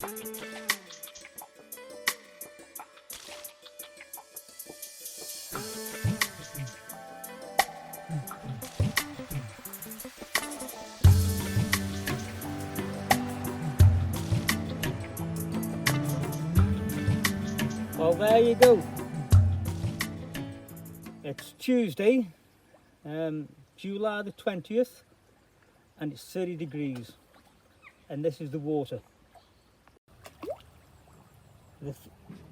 Well, there you go. It's Tuesday, July the 20th, and it's 30 degrees, and this is the water.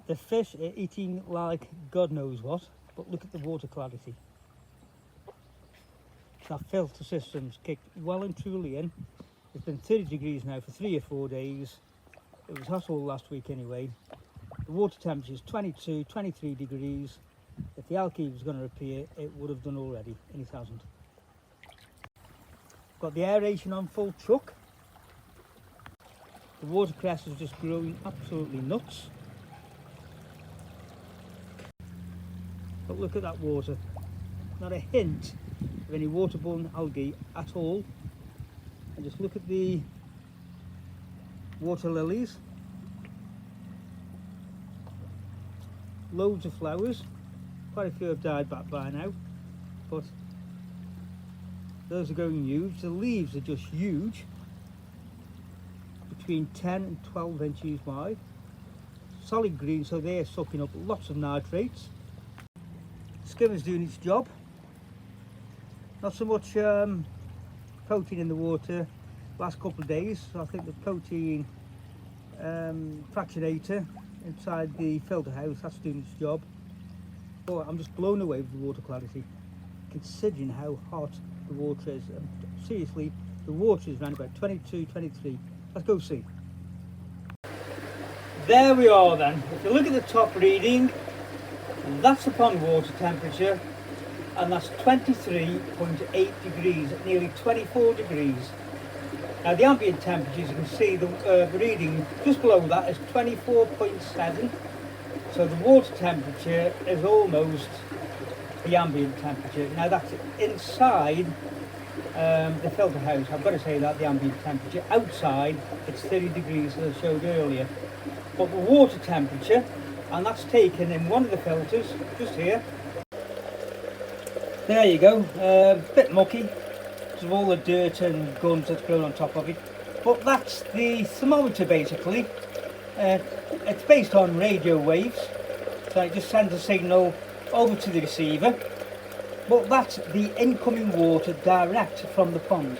The fish are eating like God knows what, but look at the water clarity. That filter system's kicked well and truly in. It's been 30 degrees now for 3 or 4 days. It was hot all last week anyway. The water temperature is 22, 23 degrees. If the algae was going to appear, it would have done already, and it hasn't. Got the aeration on full chuck. The watercress is just growing absolutely nuts. But look at that water. Not a hint of any waterborne algae at all. And just look at the water lilies. Loads of flowers. Quite a few have died back by now, but those are going huge. The leaves are just huge, between 10 and 12 inches wide. Solid green, so they're sucking up lots of nitrates. Skimmer's doing its job. Not so much protein in the water last couple of days, so I think the protein fractionator inside the filter house, that's doing its job. But I'm just blown away with the water clarity, considering how hot the water is. Seriously, the water is around about 22, 23. Let's go see. There we are then. If you look at the top reading, that's the pond water temperature, and that's 23.8 degrees, nearly 24 degrees. Now the ambient temperature, as you can see, the reading just below that is 24.7. So the water temperature is almost the ambient temperature. Now that's inside the filter house. I've got to say that, the ambient temperature. Outside it's 30 degrees as I showed earlier. But the water temperature, and that's taken in one of the filters, just here. There you go, bit mucky because of all the dirt and guns that's grown on top of it. But that's the thermometer basically. It's based on radio waves, so it just sends a signal over to the receiver. But that's the incoming water direct from the pond.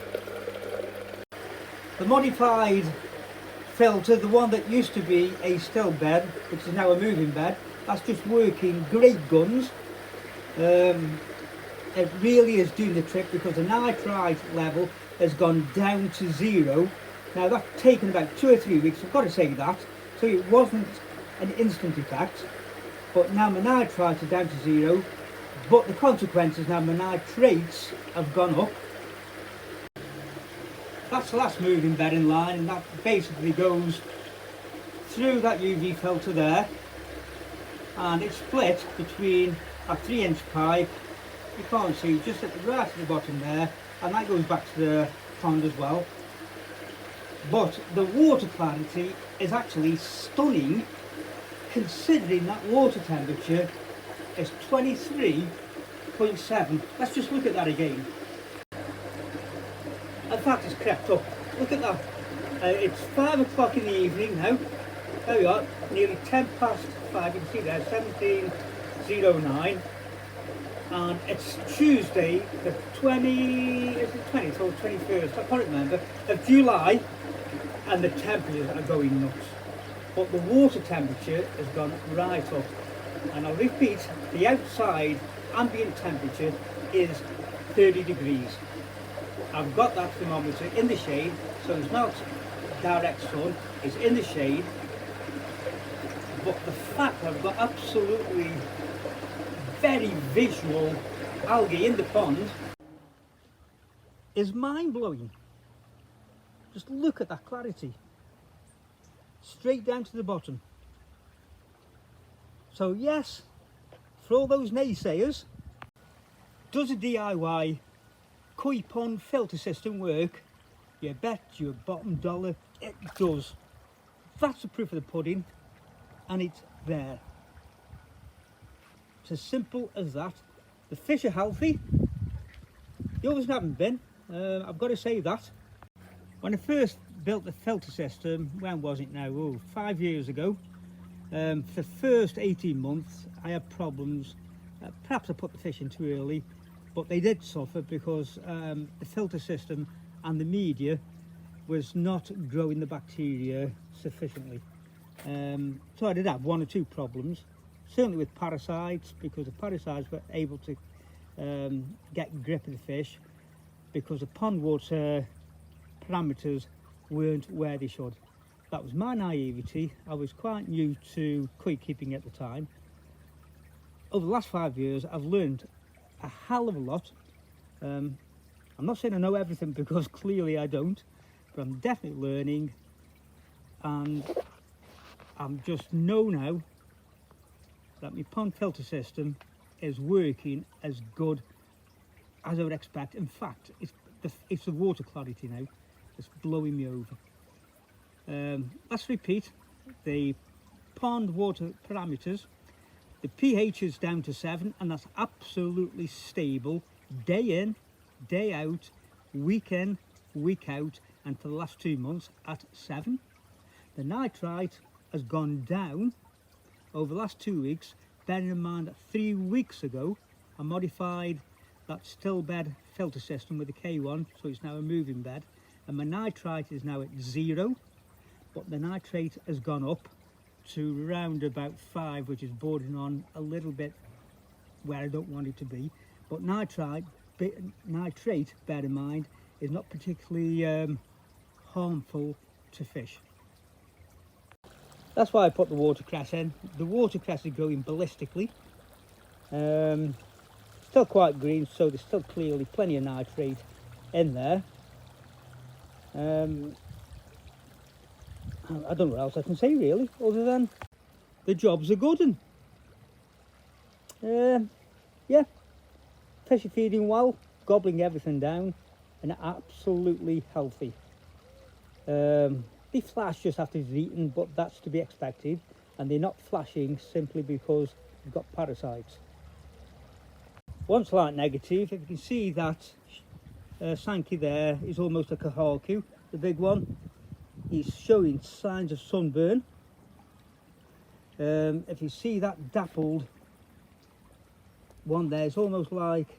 The modified filter, the one that used to be a still bed, which is now a moving bed, that's just working great guns. It really is doing the trick because the nitrite level has gone down to 0. Now that's taken about 2 or 3 weeks, I've got to say that. So it wasn't an instant effect, but now my nitrites are down to 0, but the consequences now my nitrates have gone up. That's the last moving bed in line, and that basically goes through that UV filter there, and it's split between a 3-inch pipe, you can't see, just at the right at the bottom there, and that goes back to the pond as well. But the water clarity is actually stunning, considering that water temperature is 23.7. Let's just look at that again. In fact, it's crept up. Look at that. It's 5 o'clock in the evening now. There we are, nearly 10 past 5. You can see there, 17:09. And it's Tuesday, the 20th or 21st, I can't remember, of July, and the temperatures are going nuts. But the water temperature has gone right up. And I'll repeat, the outside ambient temperature is 30 degrees. I've got that thermometer in the shade, so it's not direct sun, it's in the shade. But the fact I've got absolutely very visual algae in the pond is mind-blowing. Just look at that clarity, straight down to the bottom. So yes, for all those naysayers, does a DIY koi pond filter system work? You bet your bottom dollar it does. That's the proof of the pudding, and it's there. It's as simple as that. The fish are healthy. The others haven't been. I've got to say that. When I first built the filter system, when was it now? Oh, 5 years ago. For the first 18 months, I had problems. Perhaps I put the fish in too early, but they did suffer because the filter system and the media was not growing the bacteria sufficiently. So I did have 1 or 2 problems, certainly with parasites, because the parasites were able to get grip of the fish because the pond water parameters weren't where they should. That was my naivety. I was quite new to koi keeping at the time. Over the last 5 years, I've learned a hell of a lot. I'm not saying I know everything because clearly I don't, but I'm definitely learning, and I'm just know now that my pond filter system is working as good as I would expect. In fact, it's the water clarity now that's blowing me over. Let's repeat the pond water parameters. The pH is down to 7, and that's absolutely stable day in, day out, week in, week out, and for the last 2 months at 7. The nitrite has gone down over the last 2 weeks, bearing in mind that 3 weeks ago I modified that still bed filter system with the K1, so it's now a moving bed, and my nitrite is now at 0, but the nitrate has gone up to around about 5, which is bordering on a little bit where I don't want it to be. But nitrate, bear in mind, is not particularly harmful to fish. That's why I put the watercress in. The watercress is growing ballistically. Still quite green, so there's still clearly plenty of nitrate in there. I don't know what else I can say really, other than the job's a good one. Yeah, fish are feeding well, gobbling everything down, and absolutely healthy. They flash just after they've eaten, but that's to be expected, and they're not flashing simply because they've got parasites. One slight negative, if you can see that Sankey there is almost like a Kahaku, the big one. He's showing signs of sunburn. If you see that dappled one there, it's almost like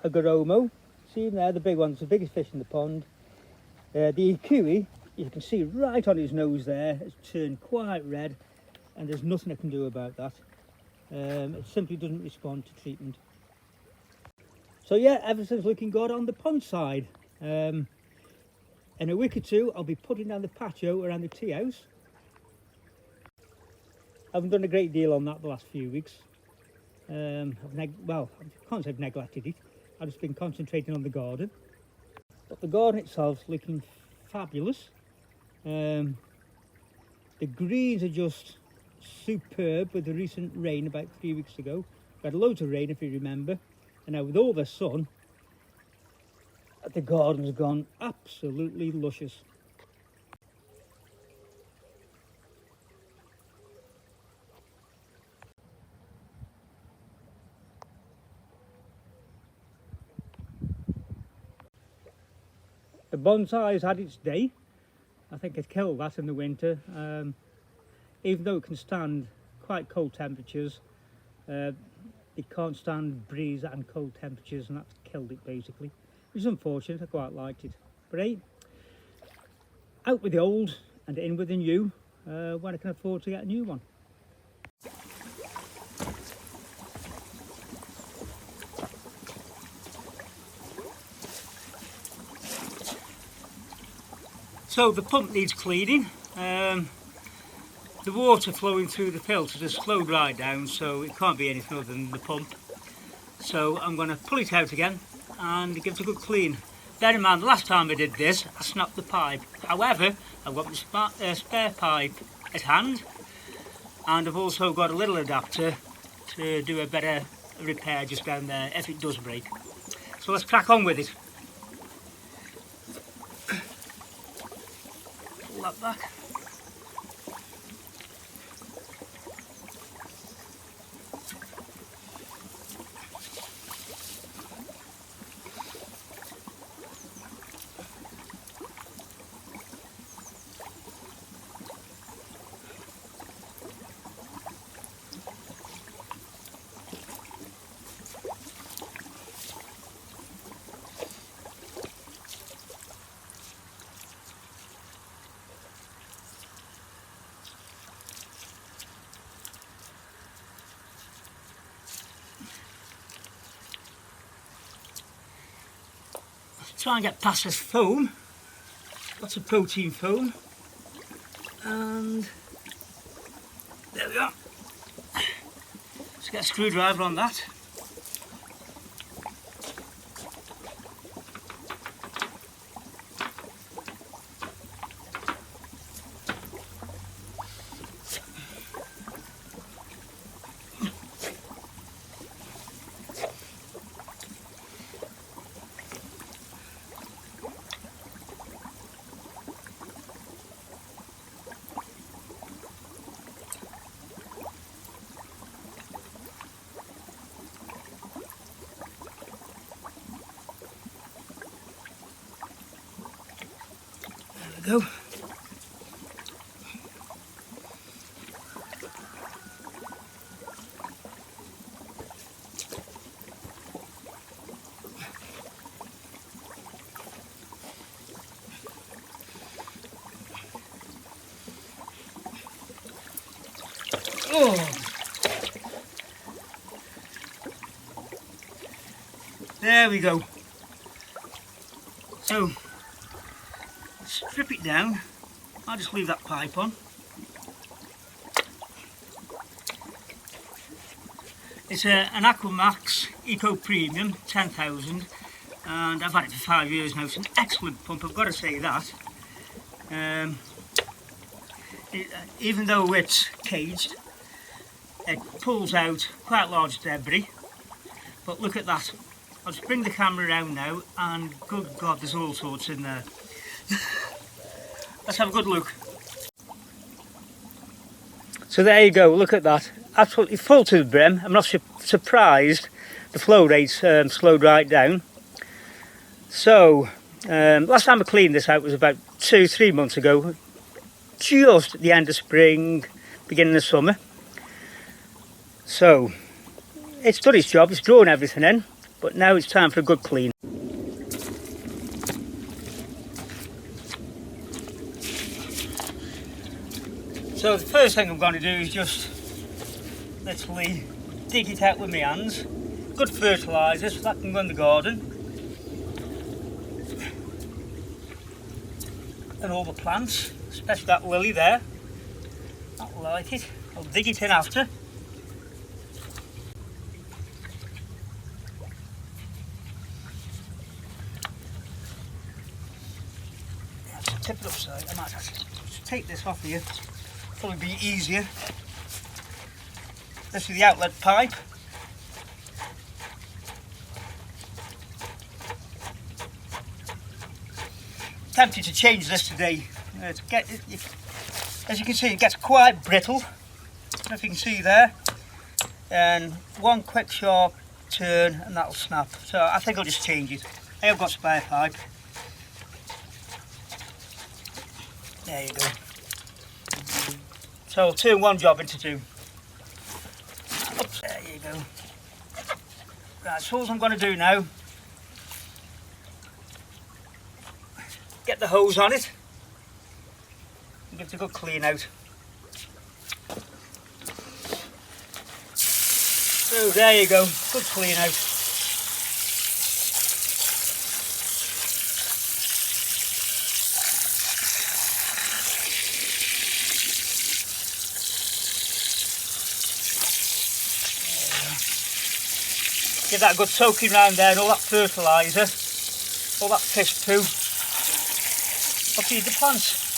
a Goromo. See him there, the big one, it's the biggest fish in the pond. The Ikui, you can see right on his nose there, has turned quite red, and there's nothing I can do about that. It simply doesn't respond to treatment. So yeah, everything's looking good on the pond side. In a week or two, I'll be putting down the patio around the tea house. I haven't done a great deal on that the last few weeks. Well, I can't say I've neglected it. I've just been concentrating on the garden. But the garden itself is looking fabulous. The greens are just superb with the recent rain about 3 weeks ago. We had loads of rain, if you remember. And now with all the sun, the garden's gone absolutely luscious. The bonsai's had its day. I think it killed that in the winter. Even though it can stand quite cold temperatures, it can't stand breeze and cold temperatures, and that's killed it basically. Which is unfortunate, I quite liked it. But hey, out with the old and in with the new when I can afford to get a new one. So the pump needs cleaning. The water flowing through the filter has slowed right down, so it can't be anything other than the pump. So I'm going to pull it out again and give it a good clean. Bear in mind, the last time I did this, I snapped the pipe. However, I've got the spare pipe at hand, and I've also got a little adapter to do a better repair just down there if it does break. So let's crack on with it. Pull that back. try and get past this foam. Lots of protein foam. And there we are. Let's get a screwdriver on that. Go. Oh. There we go. So strip it down. I'll just leave that pipe on. It's an Aquamax Eco Premium 10,000 and I've had it for 5 years now. It's an excellent pump, I've got to say that. Even though it's caged, it pulls out quite large debris. But look at that. I'll just bring the camera around now and good God, there's all sorts in there. Let's have a good look. So there you go, look at that. Absolutely full to the brim. I'm not surprised the flow rate's slowed right down. So, last time I cleaned this out was about 2-3 months ago. Just at the end of spring, beginning of summer. So, it's done its job, it's drawn everything in. But now it's time for a good clean. So the first thing I'm going to do is just literally dig it out with my hands. Good fertiliser so that can go in the garden. And all the plants, especially that lily there. That'll like it. I'll dig it in after. Tip it upside. I might actually just take this off here. Probably be easier. This is the outlet pipe. Tempted to change this today. As you can see, it gets quite brittle. I don't know if you can see there. And one quick sharp turn and that'll snap. So I think I'll just change it. I have got spare pipe. There you go. So I'll turn one job into two. Oops, there you go. Right, so all I'm going to do now, get the hose on it and give it a good clean out. So there you go, good clean out. Give that a good soaking round there, and all that fertiliser, all that fish poo, I'll feed the plants.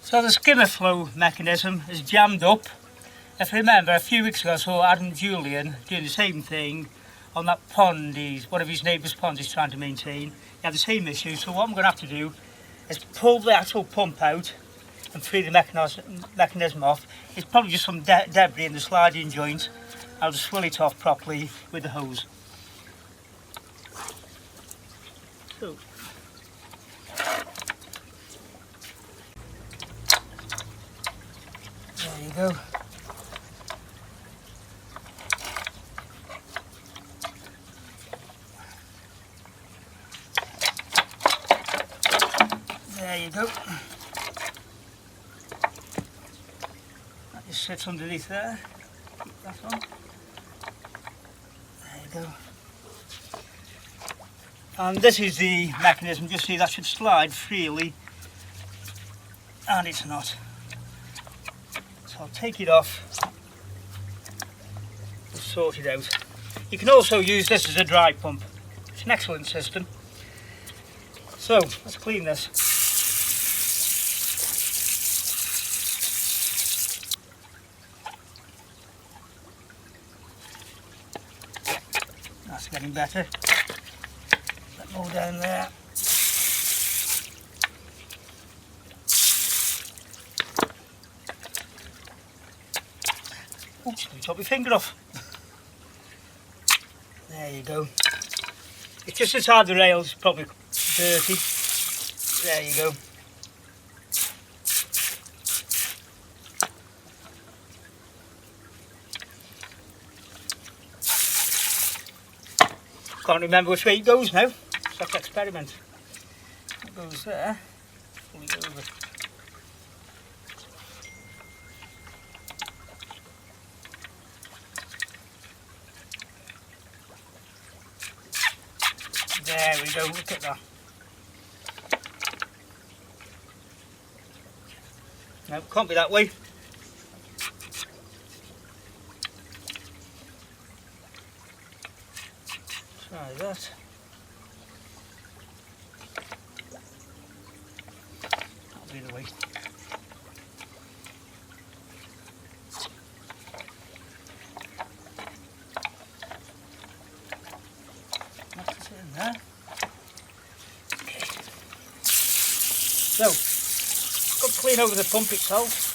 So the skimmer flow mechanism is jammed up. If you remember, a few weeks ago I saw Adam and Julian doing the same thing on that pond, one of his neighbour's ponds he's trying to maintain. He had the same issue, so what I'm going to have to do is pull the actual pump out and free the mechanism off. It's probably just some debris in the sliding joint. I'll just swirl it off properly with the hose. So, there you go. There you go. That just sits underneath there. Keep that on. There you go. And this is the mechanism. Just see that should slide freely, and it's not. So I'll take it off and sort it out. You can also use this as a dry pump. It's an excellent system. So let's clean this. That's getting better. Let more down there. Oops, let me chop my finger off. There you go. It's just inside the rails, probably dirty. There you go. Can't remember which way it goes now. Let's experiment. It goes there. Pull it over. There we go, look at that. No, can't be that way. Try that. That'll be the way. That's it in there. Okay. So, got to clean over the pump itself.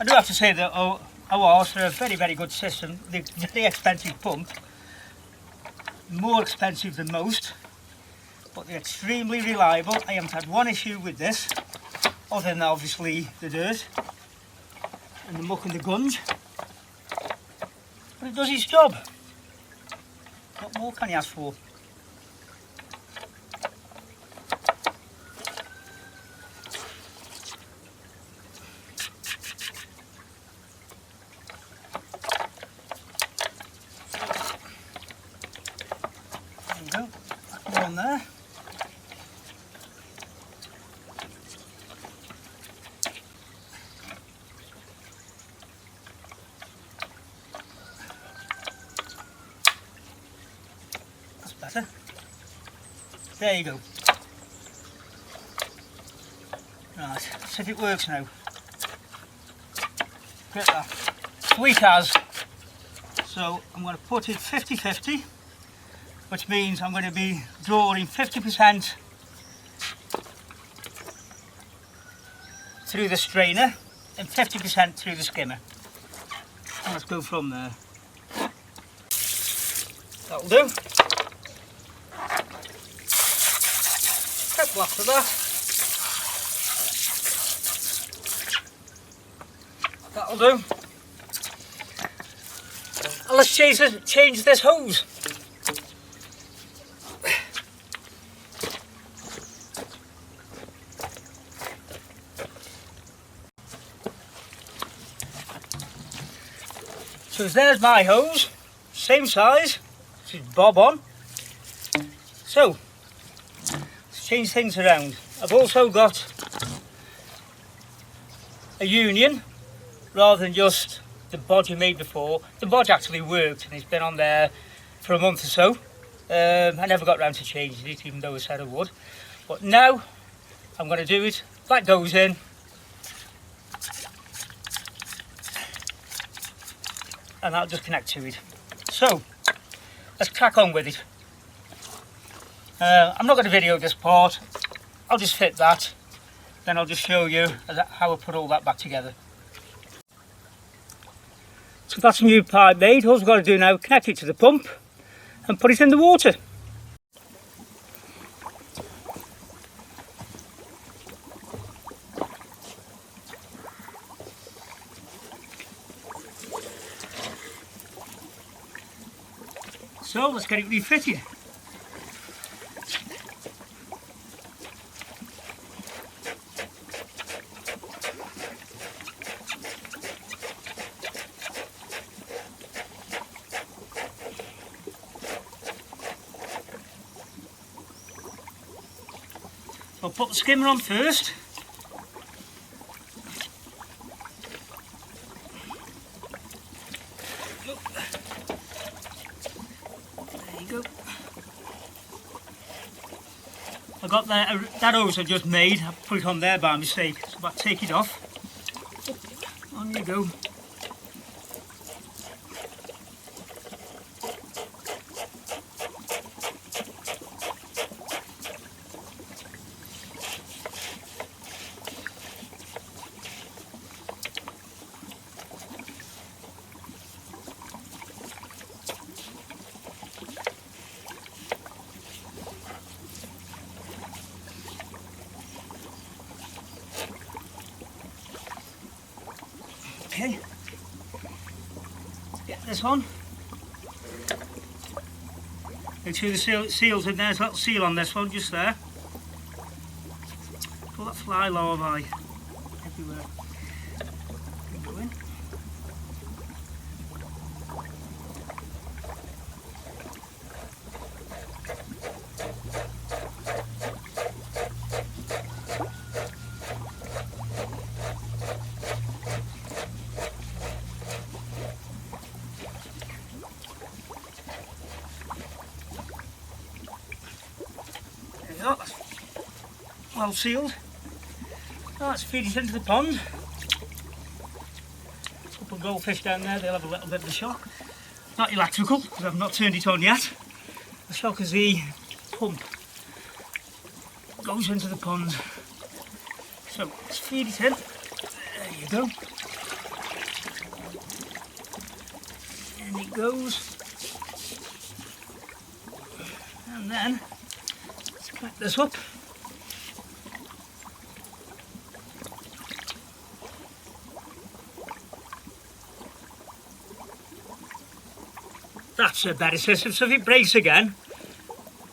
I do have to say that Oase are a very, very good system. They're a very expensive pump, more expensive than most, but they're extremely reliable. I haven't had one issue with this, other than obviously the dirt and the muck and the gunge, but it does its job. What more can you ask for? There you go, that's more on there. That's better. There you go. Right, see if it works now. Get that. Sweet as. So I'm going to put it 50-50. Which means I'm going to be drawing 50% through the strainer and 50% through the skimmer. And let's go from there. That'll do. Couple after that. That'll do. And let's change this hose. So there's my hose, same size, this is bob on. So, let's change things around. I've also got a union, rather than just the bodge I made before. The bodge actually worked and it's been on there for a month or so. I never got round to changing it, even though I said I would. But now, I'm going to do it, that goes in, and that'll just connect to it. So let's crack on with it. I'm not going to video this part, I'll just fit that, then I'll just show you how I put all that back together. So that's a new pipe made. All we've got to do now is connect it to the pump and put it in the water. So let's get it refitted. I'll put the skimmer on first. There you go. I got that hose I just made, I put it on there by mistake, so I'll take it off. On you go. Okay, get this on. Make sure the seal's in there. There's a little seal on this one, just there. Pull that fly larvae everywhere. Go in. Well sealed. Now let's feed it into the pond. A couple of goldfish down there, they'll have a little bit of a shock. Not electrical, because I've not turned it on yet. The shock is the pump goes into the pond. So let's feed it in. There you go. And it goes. And then let's connect this up. That's a better system, so if it breaks again,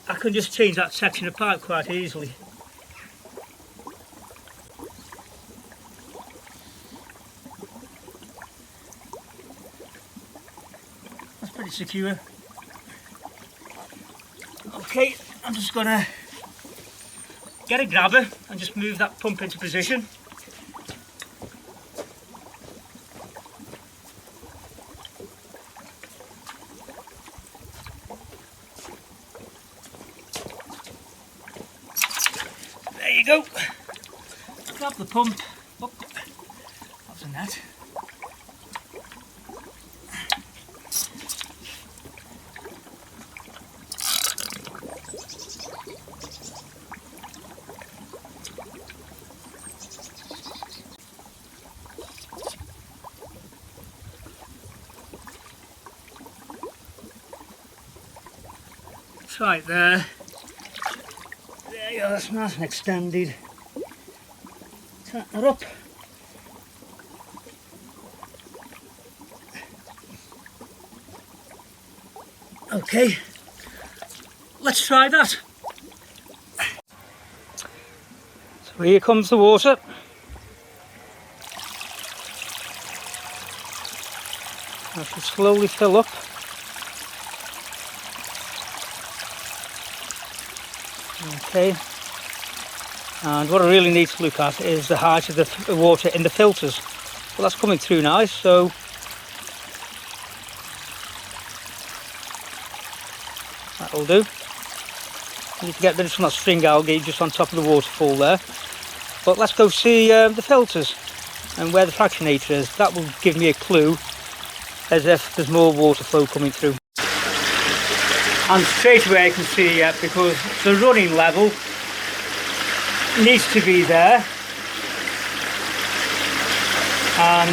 I can just change that section of pipe quite easily. That's pretty secure. Okay, I'm just going to get a grabber and just move that pump into position. There you go. Grab the pump. Oh, that's a net. It's right there. There you go, that's nice and extended. Tighten that up. Okay, let's try that. So here comes the water. I should slowly fill up. Okay, and what I really need to look at is the height of the water in the filters. Well, that's coming through nice, so that'll do. I need to get rid of some of that string algae just on top of the waterfall there. But let's go see the filters and where the fractionator is. That will give me a clue as if there's more water flow coming through. And straight away I can see because the running level needs to be there, and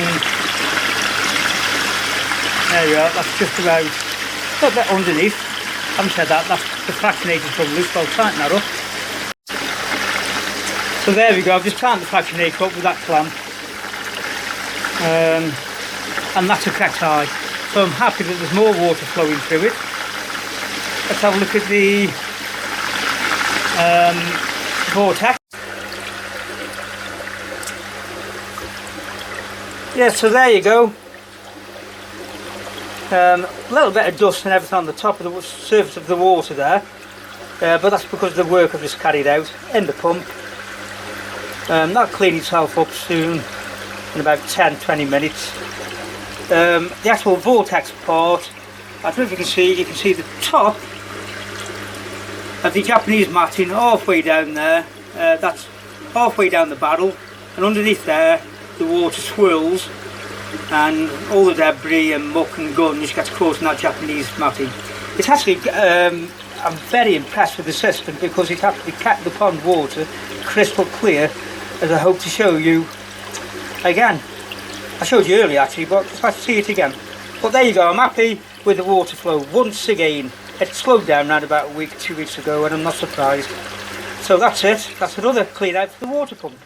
there you are, that's just about a little bit underneath. Having said that, that's the fractionator's probably loose, so I'll tighten that up. So there we go, I've just tightened the fractionator up with that clamp, and that's the correct height. So I'm happy that there's more water flowing through it. Let's have a look at the vortex. Yeah, so there you go. A little bit of dust and everything on the top of the surface of the water there, but that's because of the work I've just carried out in the pump. That'll clean itself up soon in about 10-20 minutes. The actual vortex part, I don't know if you can see the top of the Japanese matting halfway down there. That's halfway down the barrel, and underneath there the water swirls and all the debris and muck and gunge gets caught in that Japanese matting. It's actually, I'm very impressed with the system because it actually kept the pond water crystal clear, as I hope to show you again. I showed you earlier actually, but just like to see it again. But there you go, I'm happy with the water flow once again. It slowed down around about a week, 2 weeks ago, and I'm not surprised. So that's it, that's another clean out for the water pump.